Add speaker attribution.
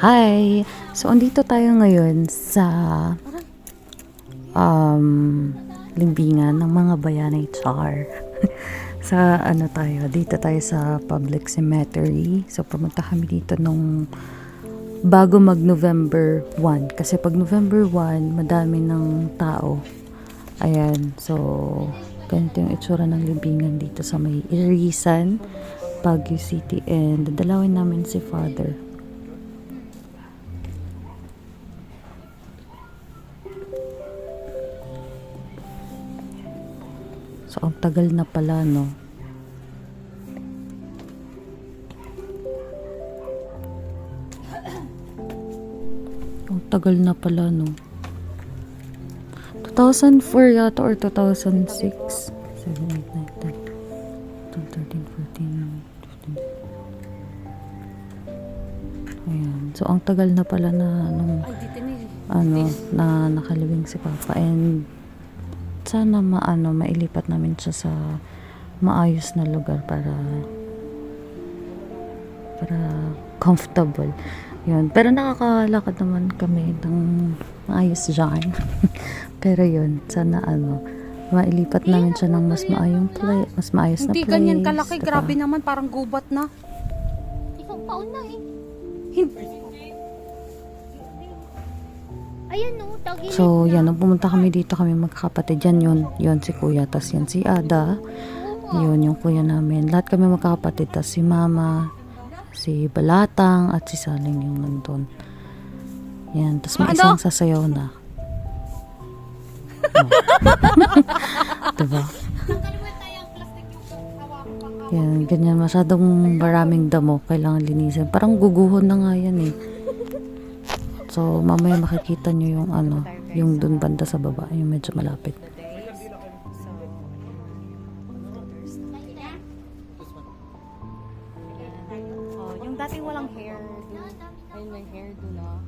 Speaker 1: Hi! So, andito tayo ngayon sa limbingan ng mga bayanay Char. Sa ano tayo, dito tayo sa public cemetery. So, pumunta kami dito nung bago mag-November 1. Kasi pag November 1, madami ng tao. Ayan, so, ganito yung itsura ng limbingan dito sa may Irisan, Baguio City. And dadalawin namin si Father. So, ang tagal na pala, no? Ang tagal na pala, no? 2004 yata or 2006. 7, 8, 9, 10, 12, 13, 14, 15. Ayan. So, ang tagal na pala na nung na nakalibing si Papa. And sana mailipat namin siya sa maayos na lugar para comfortable. Yun. Pero nakakalakad naman kami ng maayos dyan. Pero yun, sana mailipat namin siya ng mas maayos na place.
Speaker 2: Hindi ganyan kalaki,
Speaker 1: diba?
Speaker 2: grabe naman, parang gubat na.
Speaker 3: Isang taon na eh.
Speaker 2: Hindi.
Speaker 3: Ayan no, tagilid
Speaker 1: So,
Speaker 3: na.
Speaker 1: yan, nung pumunta kami dito, kami magkakapatid. Yan si Kuya, tas yan si Ada. Yun, yung kuya namin. Lahat kami magkakapatid, tas si Mama, si Balatang, at si Saling yung nandun. Yan, tas may isang sasayaw na. Oh. Diba? Yan, ganyan, masyadong maraming damo, kailangan linisin. Parang guguhon na nga yan eh. So, mamaya makikita nyo yung yung dun banda sa baba, yung medyo malapit.
Speaker 2: Oh, yung dating walang hair. Ayun, may hair doon na.